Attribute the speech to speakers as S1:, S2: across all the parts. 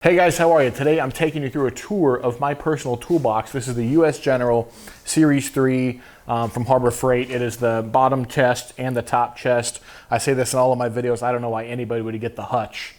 S1: Hey guys, how are you? Today I'm taking you through a tour of my personal toolbox. This is the US General Series 3 from Harbor Freight. It is the bottom chest and the top chest. I say this in all of my videos. I don't know why anybody would get the hutch.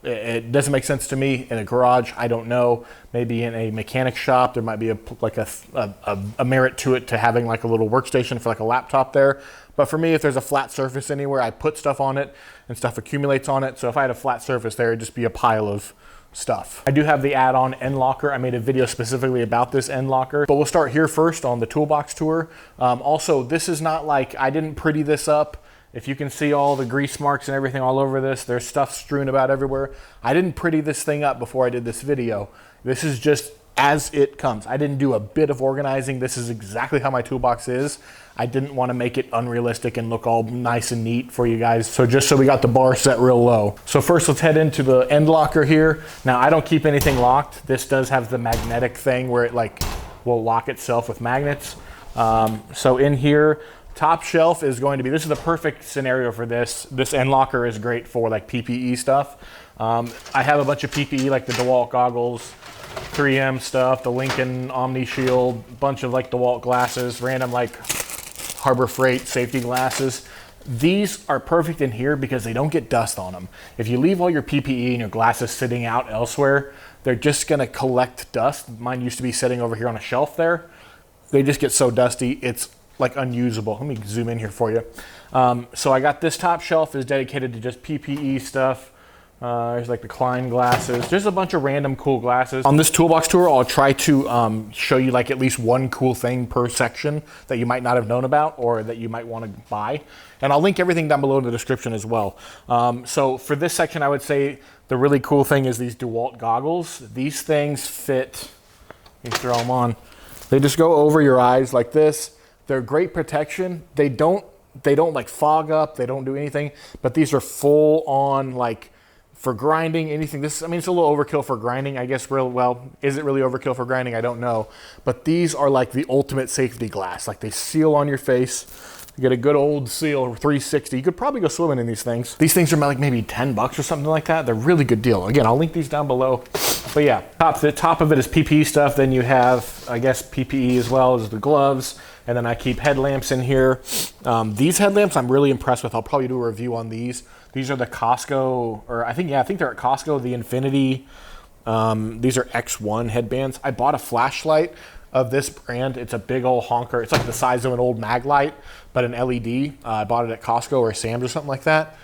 S1: It doesn't make sense to me in a garage. I don't know. Maybe in a mechanic shop there might be a merit to it, to having like a little workstation for like a laptop there. But for me, if there's a flat surface anywhere, I put stuff on it and stuff accumulates on it. So if I had a flat surface there, it'd just be a pile of stuff. I do have the add-on end locker. I made a video specifically about this end locker, but we'll start here first on the toolbox tour. Also, this is not like, I didn't pretty this up. If you can see all the grease marks and everything all over this, there's stuff strewn about everywhere. I didn't pretty this thing up before I did this video. This is just as it comes. I didn't do a bit of organizing. This is exactly how my toolbox is. I didn't want to make it unrealistic and look all nice and neat for you guys. So just so we got the bar set real low. So first let's head into the end locker here. Now I don't keep anything locked. This does have the magnetic thing where it like will lock itself with magnets. So in here, top shelf is going to be, this is the perfect scenario for this. This end locker is great for like PPE stuff. I have a bunch of PPE like the DeWalt goggles, 3M stuff, the Lincoln Omni Shield, bunch of like DeWalt glasses, random like Harbor Freight safety glasses. These are perfect in here because they don't get dust on them. If you leave all your PPE and your glasses sitting out elsewhere, they're just gonna collect dust. Mine used to be sitting over here on a shelf there. They just get so dusty, it's like unusable. Let me zoom in here for you. So I got this top shelf is dedicated to just PPE stuff. There's like the Klein glasses. There's a bunch of random cool glasses. On this toolbox tour, I'll try to show you like at least one cool thing per section that you might not have known about or that you might want to buy. And I'll link everything down below in the description as well. So for this section, I would say the really cool thing is these DeWalt goggles. These things fit, you throw them on. They just go over your eyes like this. They're great protection. They don't like fog up. They don't do anything, but these are full on like, for grinding, anything. This, I mean, it's a little overkill for grinding, I guess. Well, is it really overkill for grinding? I don't know. But these are like the ultimate safety glass. Like they seal on your face. You get a good old seal, 360. You could probably go swimming in these things. These things are like maybe 10 bucks or something like that. They're a really good deal. Again, I'll link these down below. But yeah, the top of it is PPE stuff. Then you have, I guess, PPE as well as the gloves. And then I keep headlamps in here. These headlamps I'm really impressed with. I'll probably do a review on these. These are the Costco, or I think they're at Costco, the Infinity. These are X1 headbands. I bought a flashlight of this brand. It's a big old honker. It's like the size of an old mag light, but an LED. I bought it at Costco or Sam's or something like that.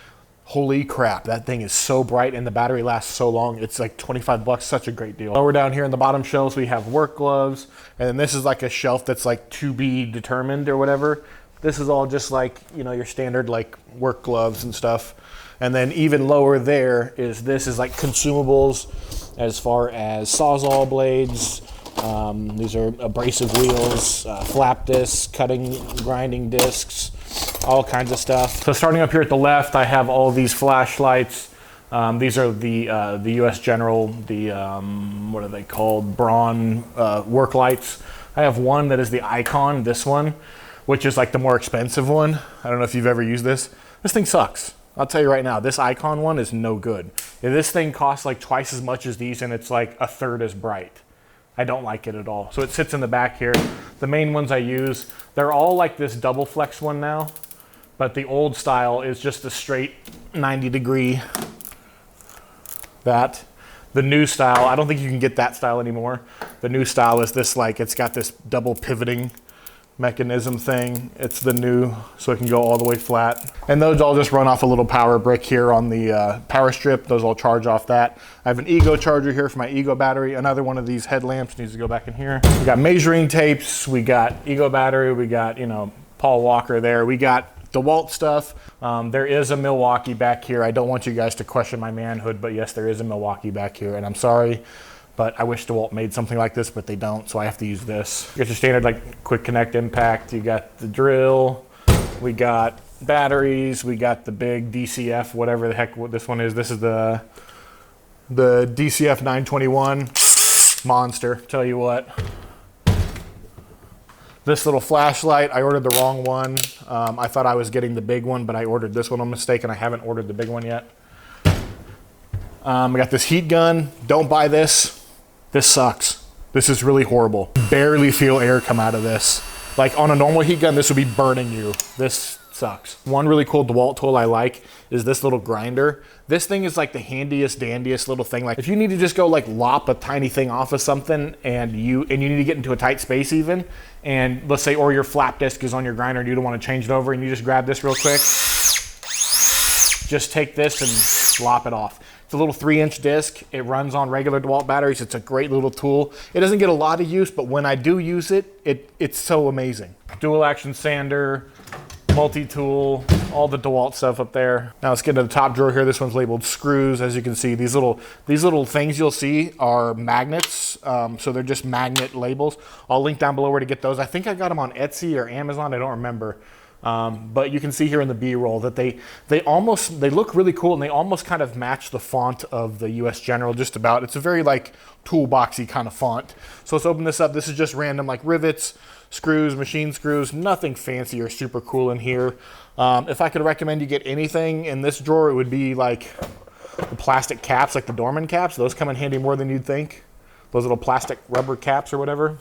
S1: Holy crap, that thing is so bright and the battery lasts so long. It's like 25 bucks, such a great deal. Lower down here in the bottom shelves, we have work gloves. And then this is like a shelf that's like to be determined or whatever. This is all just like, you know, your standard like work gloves and stuff. And then even lower there is, this is like consumables as far as Sawzall blades. These are abrasive wheels, flap discs, cutting, grinding discs, all kinds of stuff. So starting up here at the left, I have all these flashlights. These are the US General, what are they called? Braun work lights. I have one that is the Icon, this one, which is like the more expensive one. I don't know if you've ever used this. This thing sucks. I'll tell you right now, this Icon one is no good. This thing costs like twice as much as these and it's like a third as bright. I don't like it at all. So it sits in the back here. The main ones I use, they're all like this double flex one now, but the old style is just a straight 90 degree. That. The new style, I don't think you can get that style anymore. The new style is this, like, it's got this double pivoting mechanism thing. It's the new, so it can go all the way flat. And those all just run off a little power brick here on the power strip. Those all charge off that. I have an Ego charger here for my Ego battery. Another one of these headlamps needs to go back in here. We got measuring tapes. We got Ego battery. We got, you know, Paul Walker there. We got DeWalt stuff. There is a Milwaukee back here. I don't want you guys to question my manhood, but yes, there is a Milwaukee back here, and I'm sorry, but I wish DeWalt made something like this, but they don't, so I have to use this. You got your standard like quick connect impact. You got the drill. We got batteries. We got the big DCF, whatever the heck what this one is. This is the DCF 921 monster. Tell you what. This little flashlight, I ordered the wrong one. I thought I was getting the big one, but I ordered this one on mistake, and I haven't ordered the big one yet. I got this heat gun. Don't buy this. This sucks. This is really horrible. Barely feel air come out of this. Like on a normal heat gun, this would be burning you. This sucks. One really cool DeWalt tool I like is this little grinder. This thing is like the handiest dandiest little thing. Like if you need to just go like lop a tiny thing off of something and you need to get into a tight space even, and let's say, or your flap disc is on your grinder and you don't want to change it over, and you just grab this real quick, just take this and lop it off. It's a little 3-inch disc. It runs on regular DeWalt batteries. It's a great little tool. It doesn't get a lot of use, but when I do use it, it's so amazing. Dual action sander, multi-tool, all the DeWalt stuff up there. Now let's get to the top drawer here. This one's labeled screws. As you can see, these little things you'll see are magnets. So they're just magnet labels. I'll link down below where to get those. I think I got them on Etsy or Amazon. I don't remember. But you can see here in the B-roll that they look really cool, and they almost kind of match the font of the US General just about. It's a very like toolboxy kind of font. So let's open this up. This is just random like rivets, screws, machine screws, nothing fancy or super cool in here. If I could recommend you get anything in this drawer, it would be like the plastic caps, like the Dorman caps. Those come in handy more than you'd think. Those little plastic rubber caps or whatever.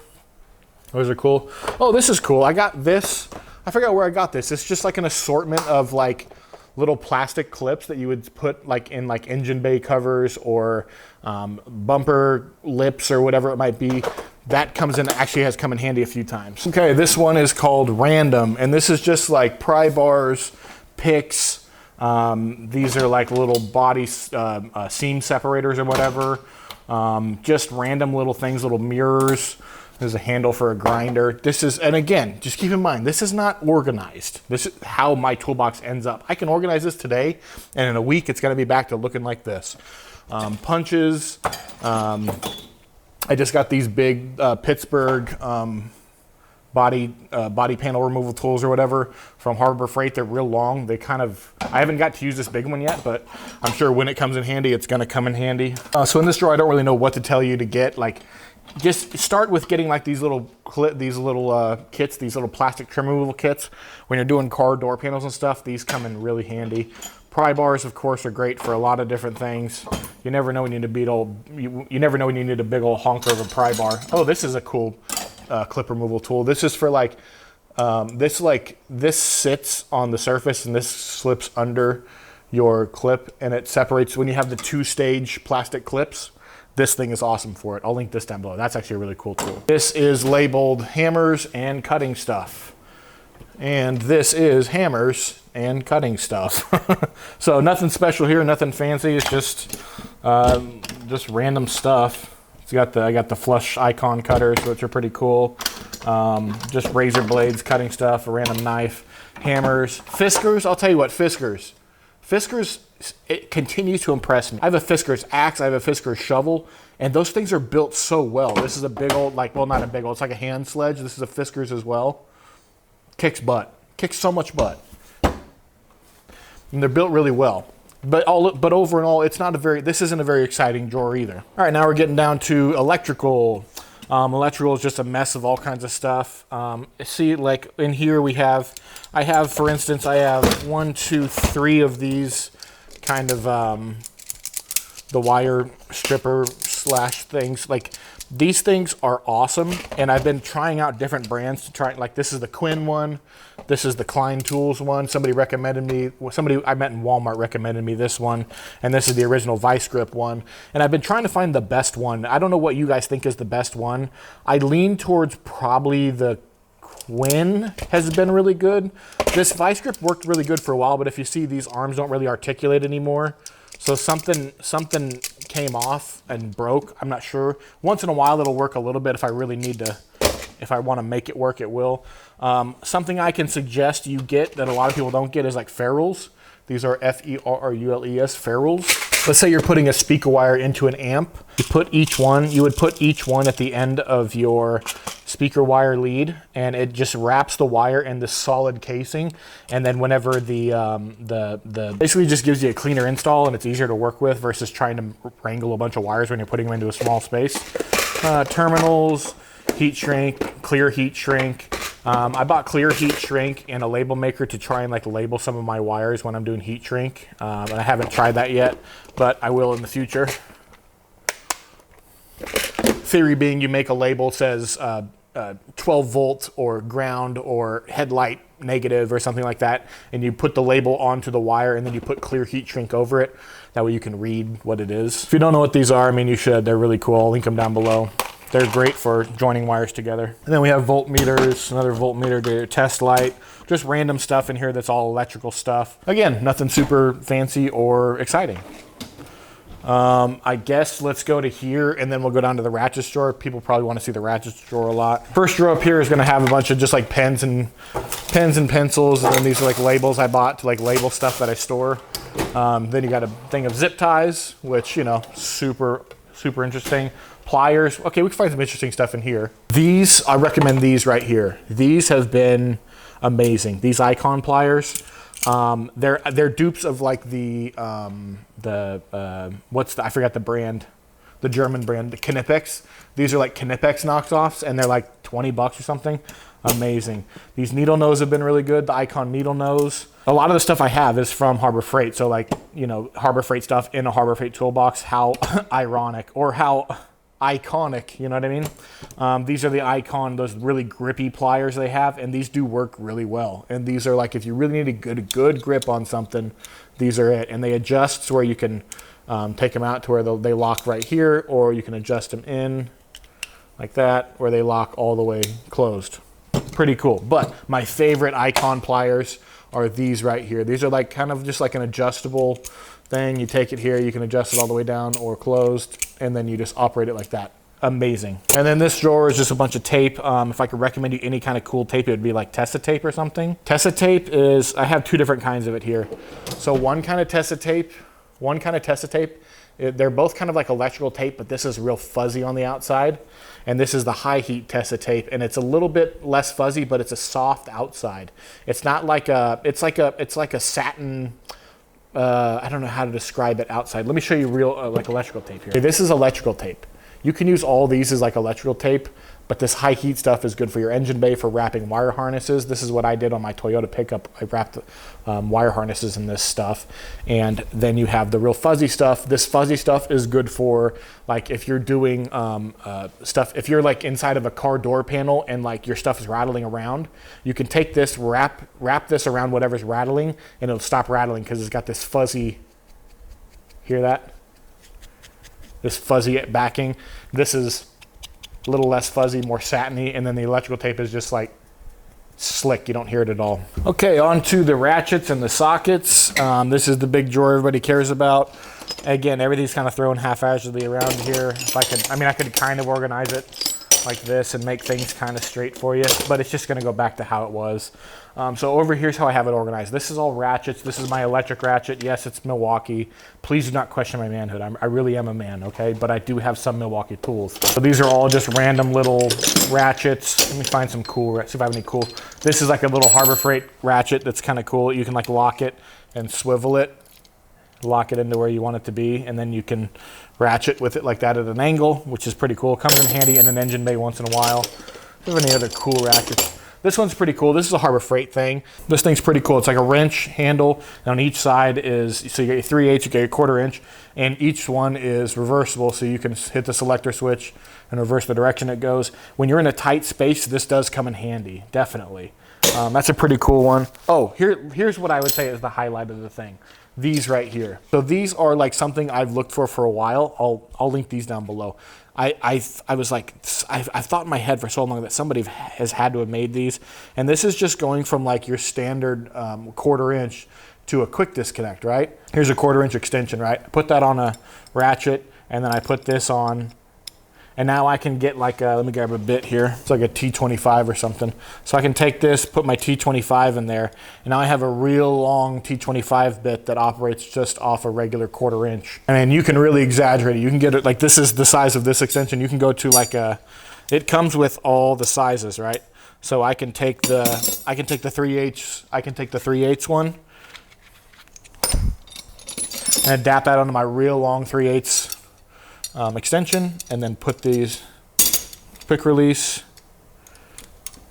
S1: Those are cool. Oh, this is cool. I got this. I forgot where I got this. It's just like an assortment of like little plastic clips that you would put like in like engine bay covers or bumper lips or whatever it might be. That comes in, actually has come in handy a few times. Okay, this one is called Random, and this is just like pry bars, picks. These are like little body seam separators or whatever. Just random little things, little mirrors. There's a handle for a grinder. This is, and again, just keep in mind, this is not organized. This is how my toolbox ends up. I can organize this today, and in a week, it's gonna be back to looking like this. Punches. I just got these big Pittsburgh body panel removal tools or whatever from Harbor Freight. They're real long. They kind of, I haven't got to use this big one yet, but I'm sure when it comes in handy, it's gonna come in handy. So in this drawer, I don't really know what to tell you to get. Like, just start with getting like these little kits, these little plastic trim removal kits. When you're doing car door panels and stuff, these come in really handy. Pry bars, of course, are great for a lot of different things. You never know when you need you never know when you need a big old honker of a pry bar. Oh, this is a cool clip removal tool. This is for like this sits on the surface and this slips under your clip, and it separates when you have the 2-stage plastic clips. This thing is awesome for it. I'll link this down below. That's actually a really cool tool. This is labeled hammers and cutting stuff. And this is hammers and cutting stuff. So nothing special here, nothing fancy. It's just random stuff. I got the flush icon cutters, which are pretty cool. Just razor blades, cutting stuff, a random knife, hammers, Fiskars. I'll tell you what, Fiskars, it continues to impress me. I have a Fiskars axe, I have a Fiskars shovel, and those things are built so well. This is a big old, like, well, not a big old, it's like a hand sledge. This is a Fiskars as well. Kicks butt. Kicks so much butt. And they're built really well. But over and all, this isn't a very exciting drawer either. All right, now we're getting down to electrical. Electrical is just a mess of all kinds of stuff. See, like in here for instance, I have 1, 2, 3 of these kind of the wire stripper slash things. Like, these things are awesome, and I've been trying out different brands to try. Like, this is the Quinn one, this is the Klein Tools one. Somebody I met in Walmart recommended me this one, and this is the original Vice Grip one. And I've been trying to find the best one. I don't know what you guys think is the best one. I lean towards probably the Quinn has been really good. This Vice Grip worked really good for a while, but if you see, these arms don't really articulate anymore. So something came off and broke. I'm not sure. Once in a while it'll work a little bit. If I really need to, if I want to make it work, it will. Something I can suggest you get that a lot of people don't get is like ferrules. These are F-E-R-R-U-L-E-S, ferrules. Let's say you're putting a speaker wire into an amp. You would put each one at the end of your speaker wire lead, and it just wraps the wire in this solid casing. And then whenever basically just gives you a cleaner install, and it's easier to work with versus trying to wrangle a bunch of wires when you're putting them into a small space. Terminals, heat shrink, clear heat shrink. I bought clear heat shrink and a label maker to try and like label some of my wires when I'm doing heat shrink. And I haven't tried that yet, but I will in the future. Theory being you make a label says 12 volt or ground or headlight negative or something like that, and you put the label onto the wire and then you put clear heat shrink over it. That way you can read what it is. If you don't know what these are, I mean, you should. They're really cool. I'll link them down below. They're great for joining wires together. And then we have voltmeters, another voltmeter, test light, just random stuff in here that's all electrical stuff. Again, nothing super fancy or exciting. I guess let's go to here and then we'll go down to the ratchet drawer. People probably want to see the ratchet drawer a lot. First drawer up here is going to have a bunch of just like pens and pencils, and then these are like labels I bought to like label stuff that I store. Then you got a thing of zip ties, which, you know, super interesting. Pliers. Okay, we can find some interesting stuff in here. These, I recommend these right here. These have been amazing. These Icon pliers. They're dupes of like I forgot the brand, the German brand, the Knipex. These are like Knipex knockoffs, and they're like 20 bucks or something. Amazing. These needle nose have been really good. The Icon needle nose. A lot of the stuff I have is from Harbor Freight. So like, you know, Harbor Freight stuff in a Harbor Freight toolbox. How ironic, or how iconic, you know what I mean? These are the Icon, those really grippy pliers they have, and these do work really well. And these are like, if you really need a good grip on something, these are it. And they adjust to where you can take them out to where they lock right here, or you can adjust them in like that, where they lock all the way closed. Pretty cool. But my favorite Icon pliers are these right here. These are like kind of just like an adjustable thing. You take it here, you can adjust it all the way down or closed, and then you just operate it like that. Amazing. And then this drawer is just a bunch of tape. If I could recommend you any kind of cool tape, it would be like Tessa tape or something. Tessa tape is, I have two different kinds of it here. So one kind of Tessa tape, they're both kind of like electrical tape, but this is real fuzzy on the outside. And this is the high heat Tessa tape, and it's a little bit less fuzzy, but it's a soft outside. It's not like it's like a satin, I don't know how to describe it outside. Let me show you real like electrical tape here. Okay, this is electrical tape. You can use all these as like electrical tape, but this high heat stuff is good for your engine bay for wrapping wire harnesses. This is what I did on my Toyota pickup. I wrapped wire harnesses in this stuff. And then you have the real fuzzy stuff. This fuzzy stuff is good for like if you're doing stuff, if you're like inside of a car door panel and like your stuff is rattling around, you can take this, wrap this around whatever's rattling, and it'll stop rattling because it's got this fuzzy, hear that? This fuzzy backing. This is a little less fuzzy, more satiny, and then the electrical tape is just like slick. You don't hear it at all. Okay, on to the ratchets and the sockets. This is the big drawer everybody cares about. Again, everything's kind of thrown haphazardly around here. If I could, I could kind of organize it like this and make things kind of straight for you, but it's just going to go back to how it was. So over here's how I have it organized. This is all ratchets. This is my electric ratchet. Yes, it's Milwaukee. Please do not question my manhood. I really am a man, okay? But I do have some Milwaukee tools. So these are all just random little ratchets. Let me find some cool, see if I have any cool. This is like a little Harbor Freight ratchet that's kind of cool. You can like lock it and swivel it, lock it into where you want it to be, and then you can ratchet with it like that at an angle, which is pretty cool. Comes in handy in an engine bay once in a while. Do you have any other cool ratchets? This one's pretty cool. This is a Harbor Freight thing. This thing's pretty cool. It's like a wrench handle, and on each side is, so you get your 3/8, you get your 1/4 inch, and each one is reversible, so you can hit the selector switch and reverse the direction it goes. When you're in a tight space, this does come in handy, definitely. That's a pretty cool one. Oh, here's what I would say is the highlight of the thing. These right here. So these are like something I've looked for a while. I'll link these down below. I was like, I've thought in my head for so long that somebody has had to have made these. And this is just going from like your standard 1/4 inch to a quick disconnect, right? Here's a 1/4 inch extension, right? I put that on a ratchet, and then I put this on. And now I can get like let me grab a bit here. It's like a T25 or something. So I can take this, put my T25 in there, and now I have a real long T25 bit that operates just off a regular 1/4 inch. And you can really exaggerate it. You can get it like, this is the size of this extension. You can go to like it comes with all the sizes, right? So I can take the 3/8 one and adapt that onto my real long 3/8 extension, and then put these quick release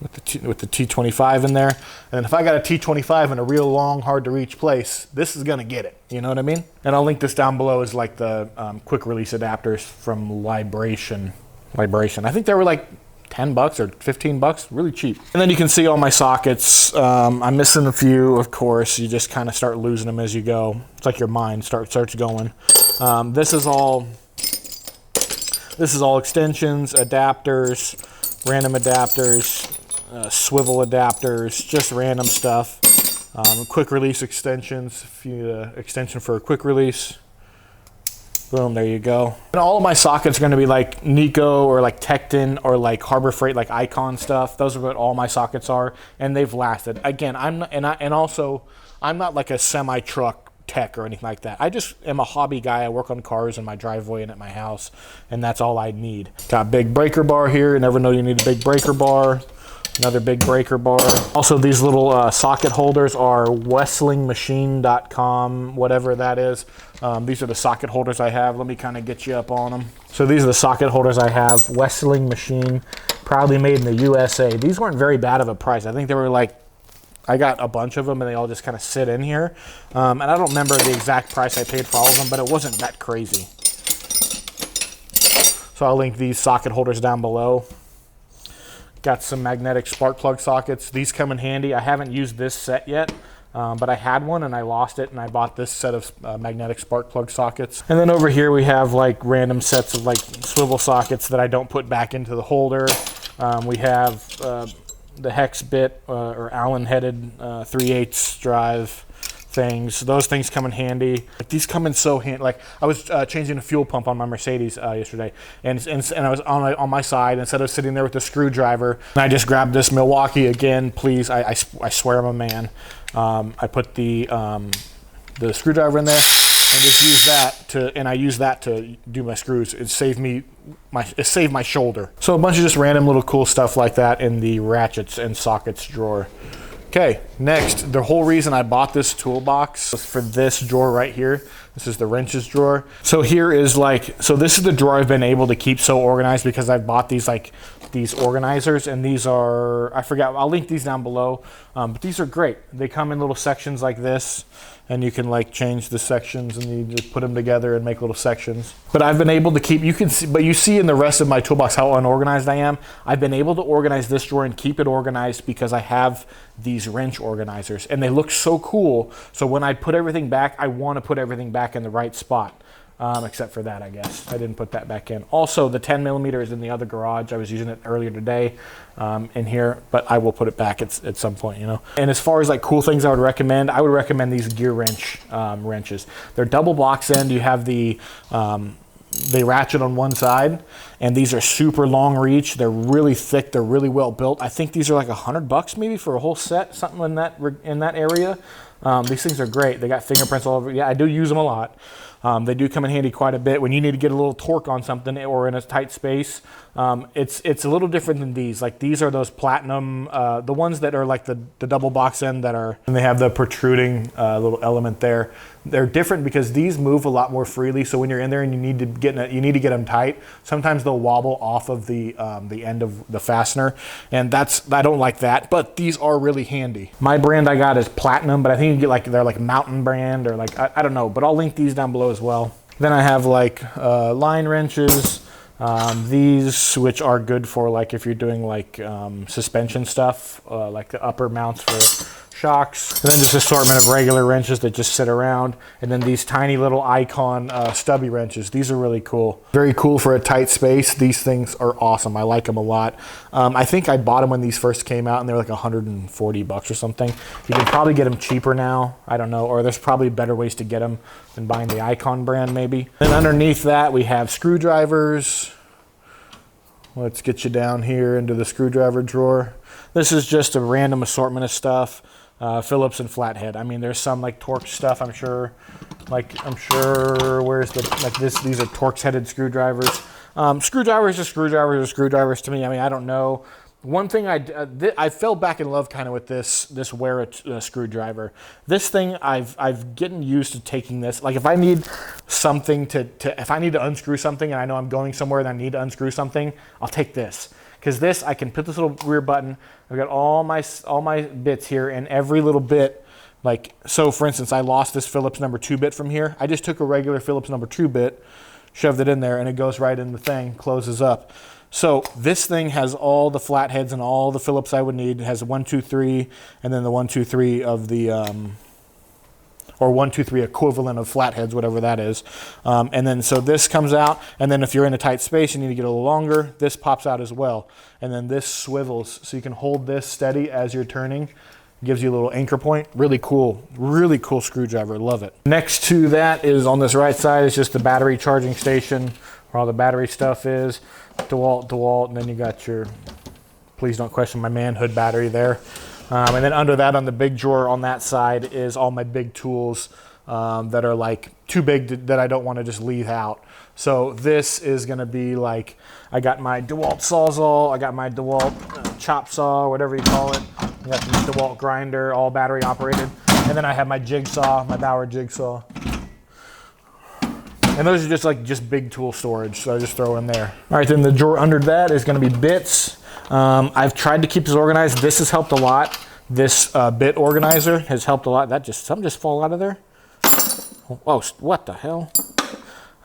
S1: with the T25 in there. And if I got a T25 in a real long, hard to reach place, this is gonna get it. You know what I mean? And I'll link this down below as like the quick release adapters from Libration. I think they were like 10 bucks or 15 bucks, really cheap. And then you can see all my sockets. I'm missing a few, of course. You just kind of start losing them as you go. It's like your mind starts going. This is all extensions, adapters, random adapters, swivel adapters, just random stuff. Quick release extensions, extension for a quick release. Boom, there you go. And all of my sockets are gonna be like Nico or like Tecton or like Harbor Freight, like Icon stuff. Those are what all my sockets are, and they've lasted. Again, I'm not like a semi-truck tech or anything like that. I just am a hobby guy. I work on cars in my driveway and at my house, and that's all I need. Got big breaker bar here. You never know you need a big breaker bar. Another big breaker bar. Also, these little socket holders are westlingmachine.com, whatever that is. These are the socket holders I have. Let me kind of get you up on them. So these are the socket holders I have. Westling Machine, proudly made in the USA. These weren't very bad of a price. I think they were like, I got a bunch of them and they all just kind of sit in here. And I don't remember the exact price I paid for all of them, but it wasn't that crazy. So I'll link these socket holders down below. Got some magnetic spark plug sockets. These come in handy. I haven't used this set yet, but I had one and I lost it, and I bought this set of magnetic spark plug sockets. And then over here we have like random sets of like swivel sockets that I don't put back into the holder. We have the hex bit or Allen headed 3/8 drive things. Those things come in handy. Like, these come in so handy. Like, I was changing a fuel pump on my Mercedes yesterday, and I was on my side instead of sitting there with the screwdriver. And I just grabbed this Milwaukee again. Please, I swear I'm a man. I put the screwdriver in there and just use that to, and I use that to do my screws. It saved my shoulder. So a bunch of just random little cool stuff like that in the ratchets and sockets drawer. Okay, next, the whole reason I bought this toolbox was for this drawer right here. This is the wrenches drawer. So here is like, so this is the drawer I've been able to keep so organized because I've bought these these organizers, and these are, I forgot, I'll link these down below, but these are great. They come in little sections like this, and you can like change the sections and you just put them together and make little sections. But I've been able to keep, you can see, but you see in the rest of my toolbox how unorganized I am. I've been able to organize this drawer and keep it organized because I have these wrench organizers, and they look so cool. So when I put everything back, I want to put everything back in the right spot. Except for that, I guess. I didn't put that back in. Also, the 10 millimeter is in the other garage. I was using it earlier today in here, but I will put it back at some point, you know. And as far as like cool things I would recommend these gear wrenches. They're double box end. You have the they ratchet on one side, and these are super long reach. They're really thick. They're really well built. I think these are like $100 maybe for a whole set, something in that area. These things are great. They got fingerprints all over. Yeah, I do use them a lot. They do come in handy quite a bit when you need to get a little torque on something or in a tight space. It's a little different than these. Like, these are those platinum, the ones that are like the double box end that are, and they have the protruding little element there. They're different because these move a lot more freely. So when you're in there and you need to get them tight, sometimes they'll wobble off of the end of the fastener, and I don't like that. But these are really handy. My brand I got is Platinum, but I think you get they're like Mountain brand or like I don't know. But I'll link these down below as well. Then I have like line wrenches. These, which are good for like if you're doing like suspension stuff, like the upper mounts for shocks, and then just assortment of regular wrenches that just sit around, and then these tiny little Icon stubby wrenches. These are really cool. Very cool for a tight space. These things are awesome. I like them a lot. I think I bought them when these first came out, and they were like $140 or something. You can probably get them cheaper now. I don't know, or there's probably better ways to get them than buying the Icon brand maybe. And underneath that we have screwdrivers. Let's get you down here into the screwdriver drawer. This is just a random assortment of stuff. Phillips and flathead. I mean, there's some like Torx stuff, I'm sure. Where's these are Torx headed screwdrivers. Screwdrivers are screwdrivers to me. I mean, I don't know. One thing I fell back in love kind of with this wear screwdriver. This thing I've gotten used to taking this. Like if I need something if I need to unscrew something and I know I'm going somewhere and I need to unscrew something, I'll take this. because this, I can put this little rear button. I've got all my bits here, and every little bit, like, so for instance, I lost this Phillips number 2 bit from here. I just took a regular Phillips number 2 bit, shoved it in there, and it goes right in the thing, closes up. So this thing has all the flatheads and all the Phillips I would need. It has 1, 2, 3, and then the 1, 2, 3 of the, or 1, 2, 3 equivalent of flatheads, whatever that is. And then so this comes out, and then if you're in a tight space, you need to get a little longer, this pops out as well. And then this swivels, so you can hold this steady as you're turning. Gives you a little anchor point. Really cool screwdriver, love it. Next to that is on this right side is just the battery charging station where all the battery stuff is. DeWalt, and then you got your, please don't question my manhood battery there. And then under that on the big drawer on that side is all my big tools that are like too big that I don't want to just leave out. So this is gonna be like, I got my DeWalt Sawzall, I got my DeWalt chop saw, whatever you call it. I got the DeWalt grinder, all battery operated. And then I have my jigsaw, my Bauer jigsaw. And those are just big tool storage, so I just throw in there. All right, then the drawer under that is gonna be bits. I've tried to keep this organized. This has helped a lot. This bit organizer has helped a lot. Something just fall out of there? Oh, what the hell?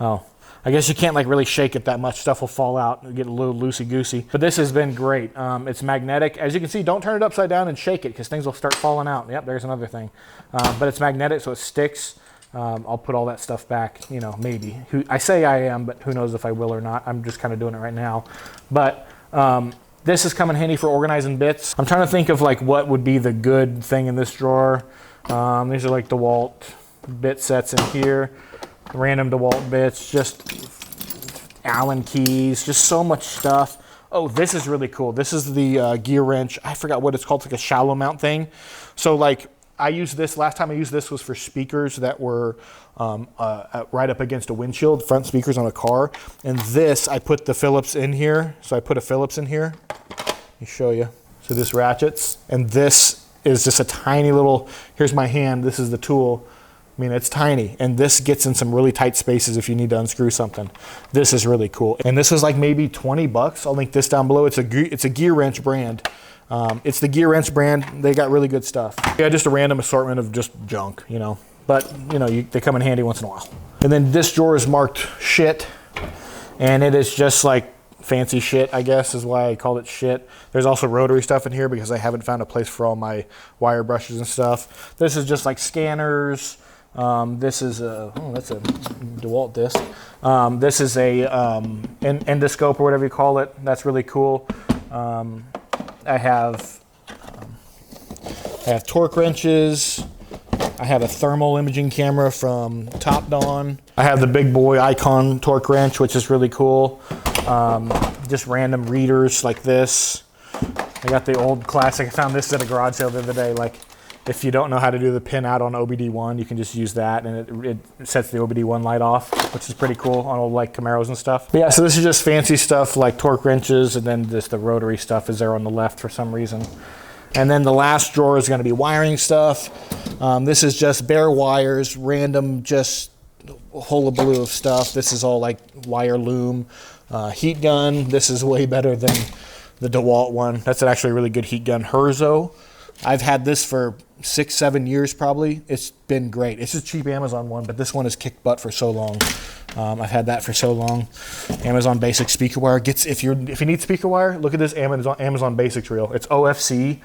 S1: Oh, I guess you can't like really shake it that much. Stuff will fall out and get a little loosey-goosey. But this has been great. It's magnetic. As you can see, don't turn it upside down and shake it because things will start falling out. Yep, there's another thing. But it's magnetic, so it sticks. I'll put all that stuff back, you know, maybe. I say I am, but who knows if I will or not. I'm just kind of doing it right now. But this has come in handy for organizing bits. I'm trying to think of like what would be the good thing in this drawer. These are like DeWalt bit sets in here. Random DeWalt bits, just Allen keys, just so much stuff. Oh, this is really cool. This is the gear wrench. I forgot what it's called. It's like a shallow mount thing. So like I used this, last time I used this was for speakers that were right up against a windshield, front speakers on a car. And this, I put the Phillips in here. So I put a Phillips in here. Let me show you. So this ratchets, and this is just a tiny little, here's my hand, this is the tool. I mean, it's tiny, and this gets in some really tight spaces if you need to unscrew something. This is really cool. And this was like maybe 20 bucks. I'll link this down below. It's a Gear Wrench brand. It's the Gear Wrench brand. They got really good stuff. Yeah, just a random assortment of just junk, you know. But, you know, they come in handy once in a while. And then this drawer is marked shit, and it is just like fancy shit, I guess, is why I called it shit. There's also rotary stuff in here because I haven't found a place for all my wire brushes and stuff. This is just like scanners. This is that's a DeWalt disc. This is a endoscope or whatever you call it. That's really cool. I have torque wrenches. I have a thermal imaging camera from Top Dawn. I have the big boy Icon torque wrench, which is really cool. Just random readers like this. I got the old classic. I found this at a garage sale the other day. Like, if you don't know how to do the pin out on OBD1, you can just use that, and it sets the OBD1 light off, which is pretty cool on old like Camaros and stuff. But yeah, so this is just fancy stuff like torque wrenches, and then just the rotary stuff is there on the left for some reason. And then the last drawer is going to be wiring stuff. This is just bare wires, random, just hullabaloo of stuff. This is all like wire loom, heat gun. This is way better than the DeWalt one. That's actually a really good heat gun, Herzo. I've had this for 6-7 years probably. It's been great. It's a cheap Amazon one, but this one has kicked butt for so long. I've had that for so long. Amazon Basic speaker wire gets, if you need speaker wire, look at this Amazon Basics reel. It's OFC.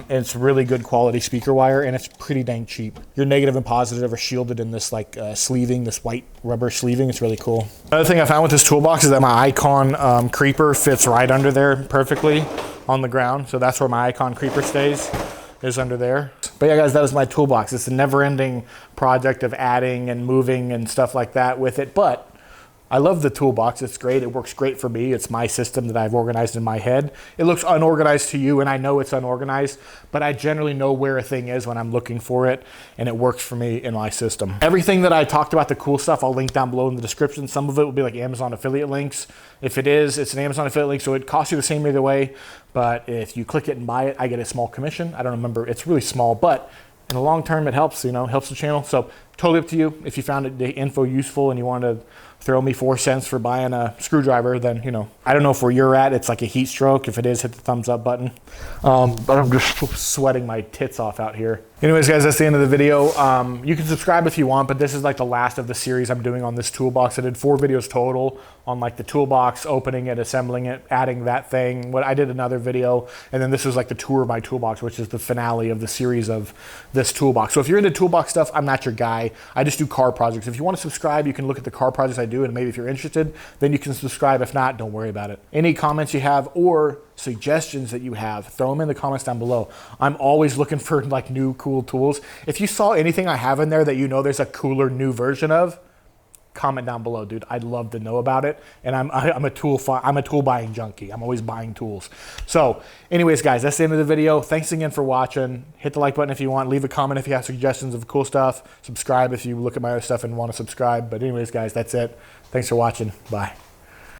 S1: It's really good quality speaker wire, and it's pretty dang cheap. Your negative and positive are shielded in this like sleeving, this white rubber sleeving. It's really cool. Another thing I found with this toolbox is that my Icon creeper fits right under there perfectly on the ground. So that's where my Icon creeper stays, is under there. But yeah, guys, that was my toolbox. It's a never-ending project of adding and moving and stuff like that with it. But I love the toolbox. It's great. It works great for me. It's my system that I've organized in my head. It looks unorganized to you, and I know it's unorganized, but I generally know where a thing is when I'm looking for it, and it works for me in my system. Everything that I talked about, the cool stuff, I'll link down below in the description. Some of it will be like Amazon affiliate links. If it is, it's an Amazon affiliate link, so it costs you the same either way, but if you click it and buy it, I get a small commission. I don't remember. It's really small, but in the long term, it helps, you know, helps the channel. So totally up to you. If you found the info useful and you want to throw me 4 cents for buying a screwdriver, then, you know, I don't know if where you're at, it's like a heat stroke. If it is, hit the thumbs up button. But I'm just sweating my tits off out here. Anyways, guys, that's the end of the video. You can subscribe if you want, but this is like the last of the series I'm doing on this toolbox. I did 4 videos total on like the toolbox, opening it, assembling it, adding that thing. I did another video, and then this was like the tour of my toolbox, which is the finale of the series of this toolbox. So if you're into toolbox stuff, I'm not your guy. I just do car projects. If you want to subscribe, you can look at the car projects I do, and maybe if you're interested, then you can subscribe. If not, don't worry about it. Any comments you have or suggestions that you have, throw them in the comments down below. I'm always looking for like new cool tools. If you saw anything I have in there that you know there's a cooler new version of, comment down below, dude. I'd love to know about it. And I'm a tool buying junkie. I'm always buying tools. So anyways, guys, that's the end of the video. Thanks again for watching. Hit the like button if you want. Leave a comment if you have suggestions of cool stuff. Subscribe if you look at my other stuff and want to subscribe. But anyways, guys, that's it. Thanks for watching. Bye.